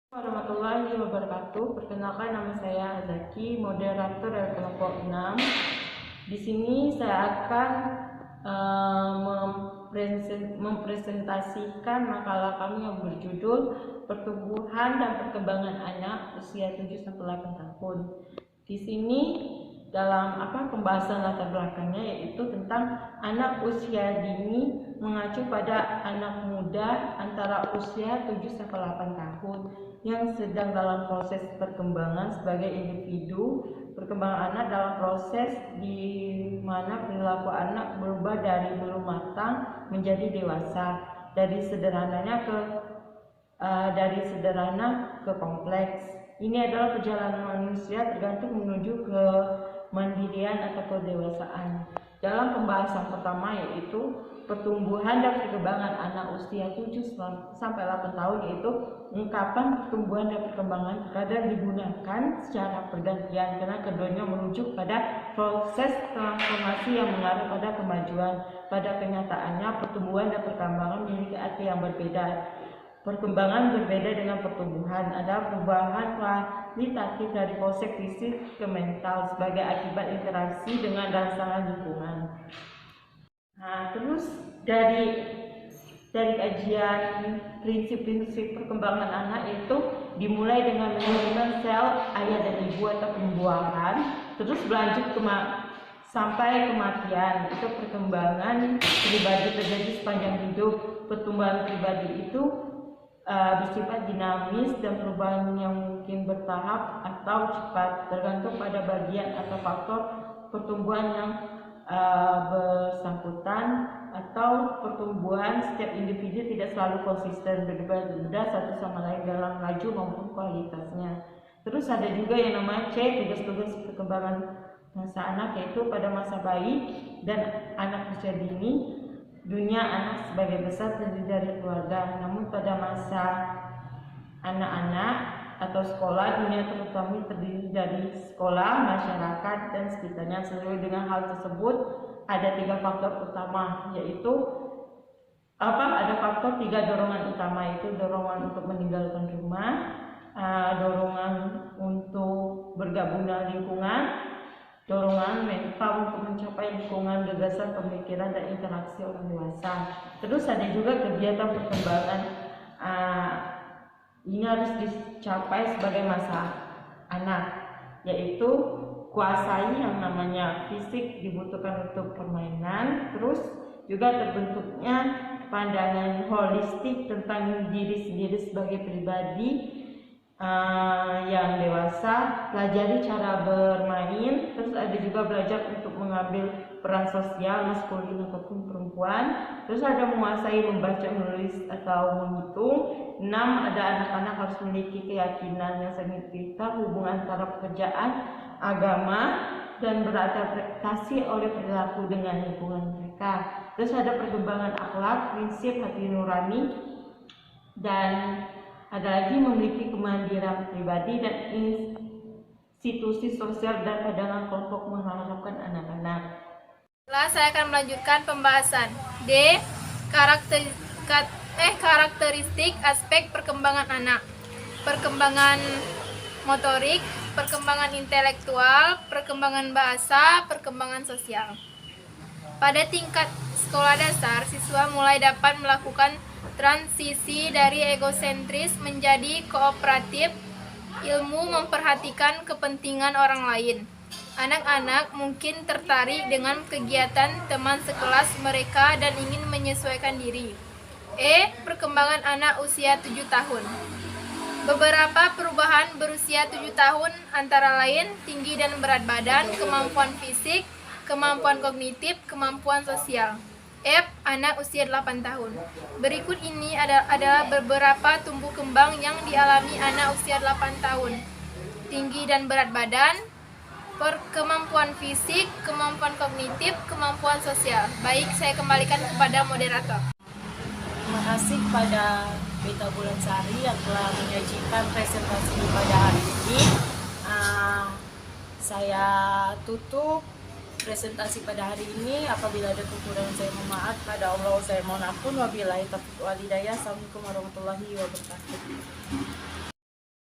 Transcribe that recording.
Warahmatullahi wabarakatuh. Perkenalkan, nama saya Azaki, moderator dari kelompok 6. Di sini saya akan mempresentasikan makalah kami yang berjudul Pertumbuhan dan Perkembangan Anak Usia 7-8 tahun. Di sini dalam pembahasan latar belakangnya yaitu tentang anak usia dini mengacu pada anak muda antara usia 7-8 tahun yang sedang dalam proses perkembangan sebagai individu. Perkembangan anak dalam proses di mana perilaku anak berubah dari belum matang menjadi dewasa, dari sederhana ke kompleks. Ini adalah perjalanan manusia tergantung menuju ke mandirian atau kedewasaan. Dalam pembahasan pertama yaitu pertumbuhan dan perkembangan anak usia 7-8 tahun, yaitu ungkapan pertumbuhan dan perkembangan kadang digunakan secara pergantian karena keduanya merujuk pada proses transformasi yang mengarah pada kemajuan. Pada kenyataannya pertumbuhan dan perkembangan memiliki arti yang berbeda. Perkembangan berbeda dengan pertumbuhan. Ada perubahan kualitatif dari proses fisik ke mental sebagai akibat interaksi dengan rangsangan lingkungan. Nah, terus dari kajian prinsip-prinsip perkembangan anak itu dimulai dengan manajemen sel ayah dan ibu atau pembuahan, terus berlanjut sampai kematian. Itu perkembangan pribadi terjadi sepanjang hidup. Pertumbuhan pribadi itu bersifat dinamis dan perubahan yang mungkin bertahap atau cepat tergantung pada bagian atau faktor pertumbuhan yang bersangkutan. Atau pertumbuhan setiap individu tidak selalu konsisten, berbeda satu sama lain dalam laju maupun kualitasnya. Terus ada juga yang namanya tugas-tugas perkembangan masa anak, yaitu pada masa bayi dan anak usia dini. Dunia anak sebagai besar terdiri dari keluarga, namun pada masa anak-anak atau sekolah, dunia terutama terdiri dari sekolah, masyarakat, dan sekitarnya. Sesuai dengan hal tersebut, ada 3 faktor utama, yaitu ada faktor 3 dorongan utama, yaitu dorongan untuk meninggalkan rumah, dorongan untuk bergabung dengan lingkungan, dorongan mental untuk mencapai lingkungan, gagasan, pemikiran, dan interaksi orang dewasa. Terus ada juga kegiatan perkembangan. Ini harus dicapai sebagai masa anak, yaitu kuasai yang namanya fisik dibutuhkan untuk permainan. Terus juga terbentuknya pandangan holistik tentang diri sendiri sebagai pribadi yang dewasa, pelajari cara bermain. Terus ada juga belajar untuk mengambil peran sosial, maskulin ataupun perempuan. Terus ada menguasai membaca, menulis atau menghitung. 6, ada anak-anak harus memiliki keyakinan yang signifikan hubungan antara pekerjaan, agama, dan beradaptasi oleh perilaku dengan lingkungan mereka. Terus ada perkembangan akhlak, prinsip, hati nurani, dan ada lagi memiliki kemandirian pribadi dan institusi sosial dan pandangan kelompok mengharapkan anak-anak. Setelah saya akan melanjutkan pembahasan D. Karakteristik aspek perkembangan anak. Perkembangan motorik, perkembangan intelektual, perkembangan bahasa, perkembangan sosial. Pada tingkat sekolah dasar, siswa mulai dapat melakukan transisi dari egosentris menjadi kooperatif, ilmu memperhatikan kepentingan orang lain. Anak-anak mungkin tertarik dengan kegiatan teman sekelas mereka dan ingin menyesuaikan diri. Perkembangan anak usia 7 tahun. Beberapa perubahan berusia 7 tahun antara lain tinggi dan berat badan, kemampuan fisik, kemampuan kognitif, kemampuan sosial. Anak usia 8 tahun. Berikut ini adalah beberapa tumbuh kembang yang dialami anak usia 8 tahun. Tinggi dan berat badan, kemampuan fisik, kemampuan kognitif, kemampuan sosial. Baik, saya kembalikan kepada moderator. Terima kasih kepada Beta Bulansari yang telah menyajikan presentasi pada hari ini. Saya tutup presentasi pada hari ini. Apabila ada kekurangan saya mohon maaf, pada Allah saya mohon ampun. Wabillahi taufiq wal hidayah. Assalamualaikum warahmatullahi wabarakatuh.